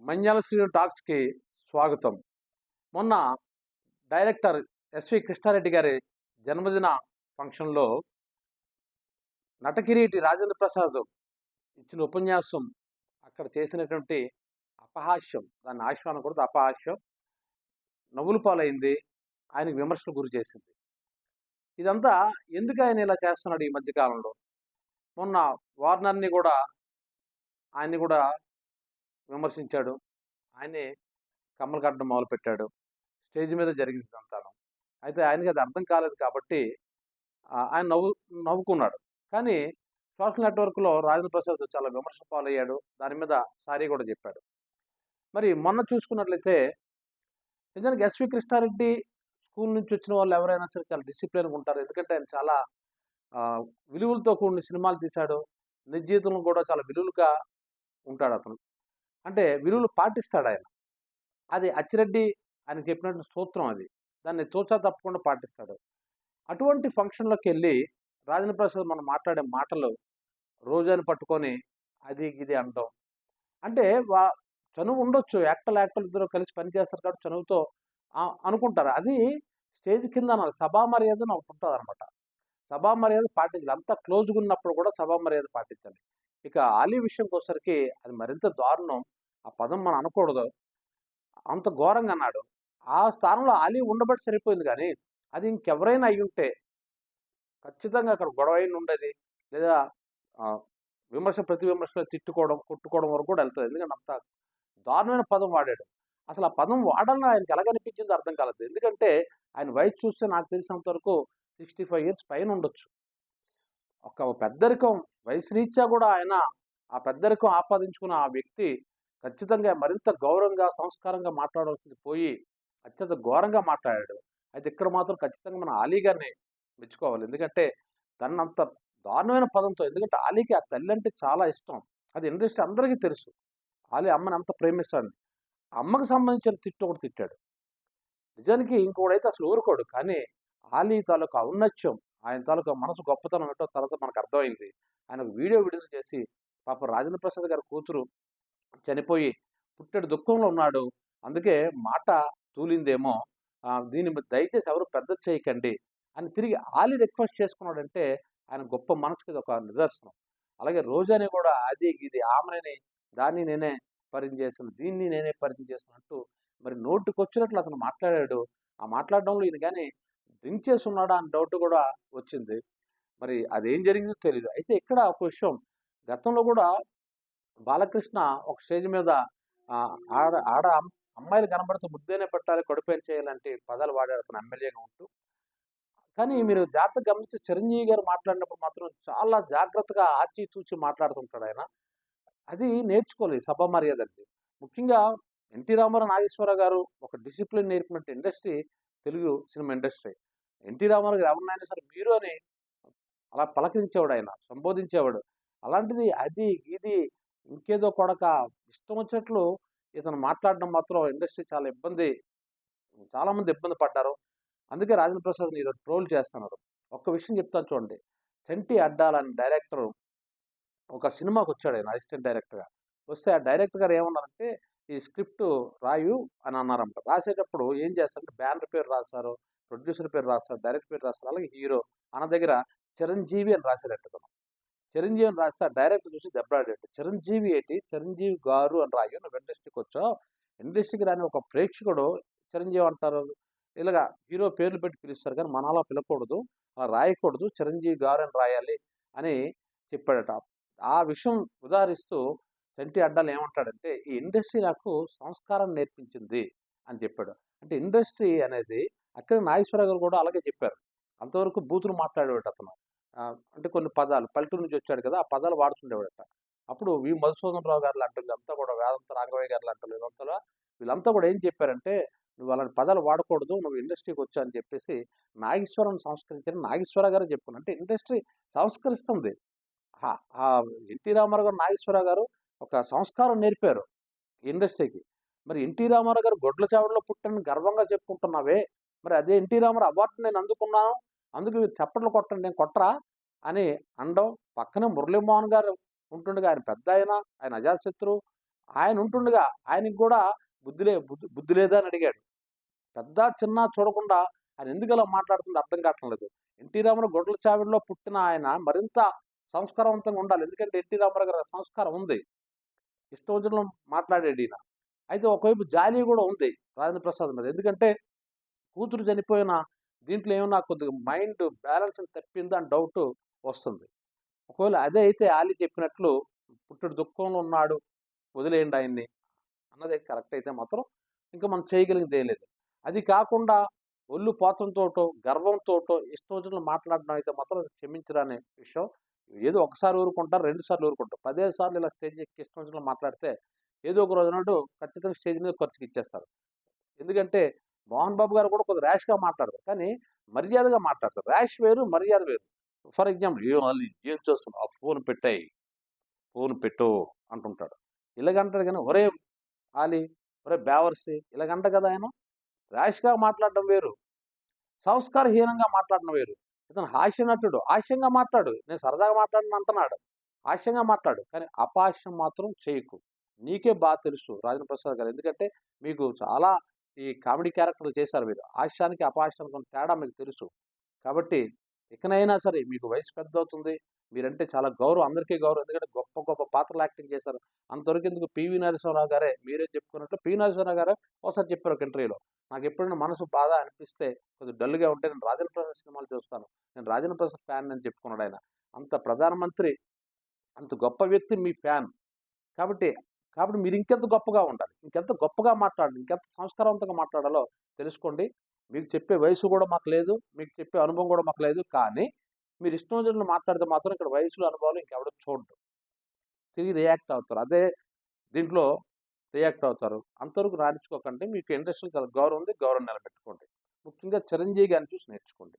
మంజాల శ్రీను టాక్స్కి స్వాగతం. మొన్న director SV Krishna Reddy గారి జన్మదిన ఫంక్షన్లో నటకిరీటి రాజేంద్ర ప్రసాద్ ఇచ్చిన ఉపన్యాసం అక్కడ చేసినటువంటి అపహాస్యం, దాన్ని హాస్యం అనకూడదు, అపహాస్యం నవ్వుల పాలైంది. ఆయనకు విమర్శలు గురి చేసింది. ఇదంతా ఎందుకు ఆయన ఇలా చేస్తున్నాడు ఈ మధ్యకాలంలో? మొన్న వార్నర్ని కూడా ఆయన్ని కూడా విమర్శించాడు. ఆయనే కమ్మలు కట్టడం మొదలుపెట్టాడు. స్టేజ్ మీద జరిగింది ఇదంతాను. అయితే ఆయనకి అది అర్థం కాలేదు కాబట్టి ఆయన నవ్వుకున్నాడు. కానీ సోషల్ నెట్వర్క్లో రాజేంద్ర ప్రసాద్ చాలా విమర్శల పాలయ్యాడు. దాని మీద సారీ కూడా చెప్పాడు. మరి మొన్న చూసుకున్నట్లయితే నిజానికి ఎస్వి కృష్ణారెడ్డి స్కూల్ నుంచి వచ్చిన వాళ్ళు ఎవరైనా సరే చాలా డిసిప్లిన్గా ఉంటారు. ఎందుకంటే ఆయన చాలా విలువలతో కూడిన సినిమాలు తీశాడు. నిజ జీవితంలో కూడా చాలా విలువలుగా ఉంటాడు అతను. అంటే విలువలు పాటిస్తాడు ఆయన. అది అచ్చిరెడ్డి ఆయన చెప్పినట్టు సూత్రం అది. దాన్ని తూచా తప్పకుండా పాటిస్తాడు. అటువంటి ఫంక్షన్‌లోకి వెళ్ళి రాజేంద్ర ప్రసాద్ మనం మాట్లాడే మాటలు రోజాని పట్టుకొని అది ఇది అనడం. అంటే చనువు ఉండొచ్చు. యాక్టర్లు ఇద్దరు కలిసి పనిచేస్తారు కాబట్టి చనువుతో అనుకుంటారు. అది స్టేజ్ కింద అనాలి. సభా మర్యాద అని ఒకటి ఉంటదనమాట. సభా మర్యాద పాటించాలి. అంత క్లోజ్‌గా ఉన్నప్పుడు కూడా సభా మర్యాద పాటించాలి. ఇక ఆలీ విషయంకొసరికి అది మరింత దారుణం. ఆ పదం మనం అనకూడదు. అంత ఘోరంగా అన్నాడు. ఆ స్థానంలో ఆలీ ఉండబట్టి సరిపోయింది గానీ, అది ఇంకెవరైనా అయ్యుంటే ఖచ్చితంగా అక్కడ గొడవ ఉండేది. లేదా ప్రతి విమర్శలో తిట్టుకోవడం, కొట్టుకోవడం వరకు కూడా వెళ్తది. ఎందుకంటే అంత దారుణమైన పదం వాడాడు. అసలు ఆ పదం వాడంగా ఆయనకి ఎలాగనిపించిందో అర్థం కాలేదు. ఎందుకంటే ఆయన వయసు చూస్తే నాకు తెలిసినంత వరకు 65 ఇయర్స్ పైన ఉండొచ్చు. ఒక పెద్దరికం వయసు రీత్యా కూడా ఆయన ఆ పెద్దరికం ఆపాదించుకున్న ఆ వ్యక్తి ఖచ్చితంగా మరింత గౌరవంగా, సంస్కారంగా మాట్లాడాల్సింది పోయి అత్యంత ఘోరంగా మాట్లాడాడు. అయితే ఇక్కడ మాత్రం ఖచ్చితంగా మనం ఆలీ గారిని మెచ్చుకోవాలి. ఎందుకంటే తనంత దారుణమైన పదంతో, ఎందుకంటే ఆలీకి ఆ తల్లి అంటే చాలా ఇష్టం. అది ఇండస్ట్రీ అందరికీ తెలుసు. ఆలీ అమ్మని ఎంత ప్రేమిస్తాడని. అమ్మకు సంబంధించిన తిట్టు ఒకటి తిట్టాడు. నిజానికి ఇంకోడైతే అసలు ఊరుకోడు. కానీ ఆలీ తాలూకా ఔన్నత్యం, ఆయన తాలూకా మనసు గొప్పతనం ఏంటో తర్వాత మనకు అర్థమైంది. ఆయన ఒక వీడియో విడుదల చేసి పాపం రాజేంద్ర ప్రసాద్ గారి కూతురు చనిపోయి పుట్టెడు దుఃఖంలో ఉన్నాడు. అందుకే మాట తూలిందేమో. దీన్ని దయచేసి ఎవరు పెద్దది చేయకండి అని తిరిగి ఆలీ రిక్వెస్ట్ చేసుకున్నాడంటే ఆయన గొప్ప మనసుకి ఇది ఒక నిదర్శనం. అలాగే రోజాని కూడా అది ఇది ఆమెని దాన్ని నేనే పరిచయం చేశాను, దీన్ని నేనే పరిచయం చేసినట్టు మరి నోటికొచ్చినట్లు అతను మాట్లాడాడు. ఆ మాట్లాడడంలో ఈయన కానీ డ్రింక్ చేసి ఉన్నాడా అని డౌట్ కూడా వచ్చింది. మరి అదేం జరిగిందో తెలీదు. అయితే ఇక్కడ ఒక విషయం, గతంలో కూడా బాలకృష్ణ ఒక స్టేజ్ మీద ఆడ ఆడ అమ్మాయిలు కనబడితే ముద్దేనే పెట్టాలి, కడుపేన చేయాలంటే పదాలు వాడాడు అతను ఎమ్మెల్యేగా ఉంటూ. కానీ మీరు జాగ్రత్తగా గమనిస్తే చిరంజీవి గారు మాట్లాడినప్పుడు మాత్రం చాలా జాగ్రత్తగా ఆచితూచి మాట్లాడుతుంటాడు ఆయన. అది నేర్చుకోవాలి సభా మర్యాద అంటే. ముఖ్యంగా ఎన్టీ రామారావు, నాగేశ్వరరావు గారు ఒక డిసిప్లిన్ నేర్పినట్టు industry Telugu cinema industry. N T Rama Rao గారు ఎవరినైనా సరే మీరు అని అలా పలకరించేవాడు, ఆయన సంబోధించేవాడు. అలాంటిది అది ఇది ఇంకేదో కొడక ఇష్టం వచ్చినట్లు ఇతను మాట్లాడడం మాత్రం ఇండస్ట్రీ చాలామంది ఇబ్బంది పడ్డారు. అందుకే రాజేంద్ర ప్రసాద్ని ఈరోజు ట్రోల్ చేస్తున్నారు. ఒక్క విషయం చెప్తాను చూడండి. చంటి అడ్డాల అనే డైరెక్టర్ ఒక సినిమాకి వచ్చాడు ఆయన అసిస్టెంట్ డైరెక్టర్‌గా. వస్తే ఆ డైరెక్టర్ గారు ఏమన్నారంటే, "ఈ స్క్రిప్ట్ రాయు" అని అన్నారన్నమాట. రాసేటప్పుడు ఏం చేస్తారంటే బ్యానర్ పేరు రాస్తారు, ప్రొడ్యూసర్ పేరు రాస్తారు, డైరెక్టర్ పేరు రాస్తారు, అలాగే హీరో అన్న దగ్గర చిరంజీవి అని రాసాడట అతను. చిరంజీవి అని రాస్తే ఆ డైరెక్టర్ చూసి దెబ్బలాడాడు. "చిరంజీవి ఏటి? చిరంజీవి గారు అని రాయు. నువ్వు ఇండస్ట్రీకి వచ్చావు. ఇండస్ట్రీకి రాని ఒక ప్రేక్షకుడు చిరంజీవి అంటారు. ఇలాగా హీరో పేర్లు పెట్టి పిలుస్తారు కానీ మనం అలా పిలవకూడదు. అలా రాయకూడదు. చిరంజీవి గారు అని రాయాలి" అని చెప్పాడట. ఆ విషయం ఉదాహరిస్తూ చంటి అడ్డాలు ఏమంటాడంటే, "ఈ ఇండస్ట్రీ నాకు సంస్కారం నేర్పించింది" అని చెప్పాడు. అంటే ఇండస్ట్రీ అనేది అక్కడే నాగేశ్వరరావు గారు కూడా అలాగే చెప్పారు. అంతవరకు బూతులు మాట్లాడేవాడు అతను. అంటే కొన్ని పదాలు పల్లెటూరు నుంచి వచ్చాడు కదా! ఆ పదాలు వాడుతుండేవాడట. అప్పుడు మధుసూదన్ రావు గారు లాంటి వీళ్ళంతా కూడా, వేదాంత రాఘవయ్య గారు లాంటి వీళ్ళంతా కూడా ఏం చెప్పారంటే, "నువ్వు అలాంటి పదాలు వాడకూడదు. నువ్వు ఇండస్ట్రీకి వచ్చా" అని చెప్పేసి నాగేశ్వరరావుని సంస్కరించారని నాగేశ్వరరావు గారే చెప్పుకున్నారు. అంటే ఇండస్ట్రీ సంస్కరిస్తుంది. ఆ! ఆ 'ఎన్టీ రామారావు' గారు, 'నాగేశ్వరరావు' గారు ఒక సంస్కారం నేర్పారు ఇండస్ట్రీకి. మరి 'ఎన్టీ రామారావు' గారు గొడ్ల చావడిలో పుట్టానని గర్వంగా చెప్పుకుంటున్నావే, మరి అదే 'ఎన్టీ రామారావు' అవార్డు నేను అందుకున్నాను, అందుకు మీరు చప్పట్లు కొట్టండి, నేను కొట్టరా అని అనడం. పక్కనే మురళీమోహన్ గారు ఉంటుండగా, ఆయన పెద్దాయన, ఆయన అజాతశత్రువు. ఆయన ఉంటుండగా ఆయనకి కూడా బుద్ధి లేదా అని అడిగాడు. పెద్ద చిన్న చూడకుండా ఆయన ఎందుకు అలా మాట్లాడుతుందో అర్థం కావట్లేదు. ఎన్టీ రామారావు గొడ్ల చావిడిలో పుట్టిన ఆయన మరింత సంస్కారవంతంగా ఉండాలి. ఎందుకంటే ఎన్టీ రామారావు గారి సంస్కారం ఉంది. ఇష్టం వచ్చిన మాట్లాడాడు ఈయన. అయితే ఒకవైపు జాలి కూడా ఉంది రాజేంద్ర ప్రసాద్ మీద. ఎందుకంటే కూతురు చనిపోయిన దీంట్లో ఏమన్నా కొద్దిగా మైండ్ బ్యాలెన్స్ తప్పిందా అని డౌట్ వస్తుంది. ఒకవేళ అదే అయితే ఆలి చెప్పినట్లు పుట్టెడు దుఃఖంలో ఉన్నాడు, వదిలేయండి ఆయన్ని అన్నది కరెక్ట్ అయితే మాత్రం ఇంకా మనం చేయగలిగింది ఏం లేదు. అది కాకుండా ఒళ్ళు పోతంతోటో, గర్వంతోటో ఇష్టం వచ్చినట్లు మాట్లాడడం అయితే మాత్రం క్షమించరాని విషయం. ఏదో ఒకసారి ఊరుకుంటారు, 2 సార్లు ఊరుకుంటారు. 15 సార్లు ఇలా స్టేజ్ ఎక్కి ఇష్టం వచ్చినట్లు మాట్లాడితే ఏదో ఒక రోజు నాడు ఖచ్చితంగా స్టేజ్ మీద ఖర్చుకి ఇచ్చేస్తారు. ఎందుకంటే మోహన్ బాబు గారు కూడా కొద్దిగా ర్యాష్‌గా మాట్లాడతారు. కానీ మర్యాదగా మాట్లాడతారు. ర్యాష్ వేరు, మర్యాద వేరు. ఫర్ ఎగ్జాంపుల్ "ఏం ఆలి ఏం చేస్తున్నావు? ఆ ఫోన్ పెట్టేయ్. ఫోన్ పెట్టు" అంటుంటాడు. ఇలాగంటాడు గానీ ఒరేయ్ ఆలి, ఒరేయ్ బేవర్సి ఇలాగంట కదా ఆయన. ర్యాష్‌గా మాట్లాడడం వేరు. సంస్కారహీనంగా మాట్లాడడం వేరు. ఇతను హాస్య నటుడు. హాస్యంగా మాట్లాడు. నేను సరదాగా మాట్లాడను అంటున్నాడు. హాస్యంగా మాట్లాడు. కానీ అపహాస్యం మాత్రం చేయకు. నీకే తెలుసు రాజేంద్ర ప్రసాద్ గారు. ఎందుకంటే మీకు చాలా ఈ కామెడీ క్యారెక్టర్లు చేశారు మీరు. హాస్యానికి, అపహాస్యానికి ఉన్న తేడా మీకు తెలుసు. కాబట్టి ఇకనైనా సరే మీకు వయసు పెద్దవుతుంది. మీరంటే చాలా గౌరవం, అందరికీ గౌరవం. ఎందుకంటే గొప్ప గొప్ప పాత్రలు యాక్టింగ్ చేశారు. అంతవరకెందుకు 'పివి నరసింహారావు' గారే మీరే చెప్పుకున్నట్లు 'పివి నరసింహారావు' గారే ఒకసారి చెప్పారు ఒక ఇంటర్వ్యూలో. నాకెప్పుడైనా మనసు బాధ అనిపిస్తే కొద్దిగా డల్‌గా ఉంటే నేను రాజేంద్ర ప్రసాద్ సినిమాలు చూస్తాను. నేను రాజేంద్ర ప్రసాద్ ఫ్యాన్ అని చెప్పుకున్నాడాయన. అంత ప్రధానమంత్రి, అంత గొప్ప వ్యక్తి మీ ఫ్యాన్. కాబట్టి, కాబట్టి మీరు ఇంకెంత గొప్పగా ఉండాలి. ఇంకెంత గొప్పగా మాట్లాడాలి. ఇంకెంత సంస్కారవంతంగా మాట్లాడాలో తెలుసుకోండి. మీకు చెప్పే వయసు కూడా మాకు లేదు. మీకు చెప్పే అనుభవం కూడా మాకు లేదు. కానీ మీరు ఇష్టం వచ్చినట్లు మాట్లాడితే మాత్రం ఇక్కడ వయసులో అనుభవాలు ఇంకెవడు చూడడు. తిరిగి రియాక్ట్ అవుతారు. అదే దీంట్లో రియాక్ట్ అవుతారు. అంతవరకు రానిచ్చుకోకండి. మీకు ఇండస్ట్రీకి గౌరవం ఉంది. గౌరవం నిలబెట్టుకోండి. ముఖ్యంగా చిరంజీవి గారిని చూసి నేర్చుకోండి.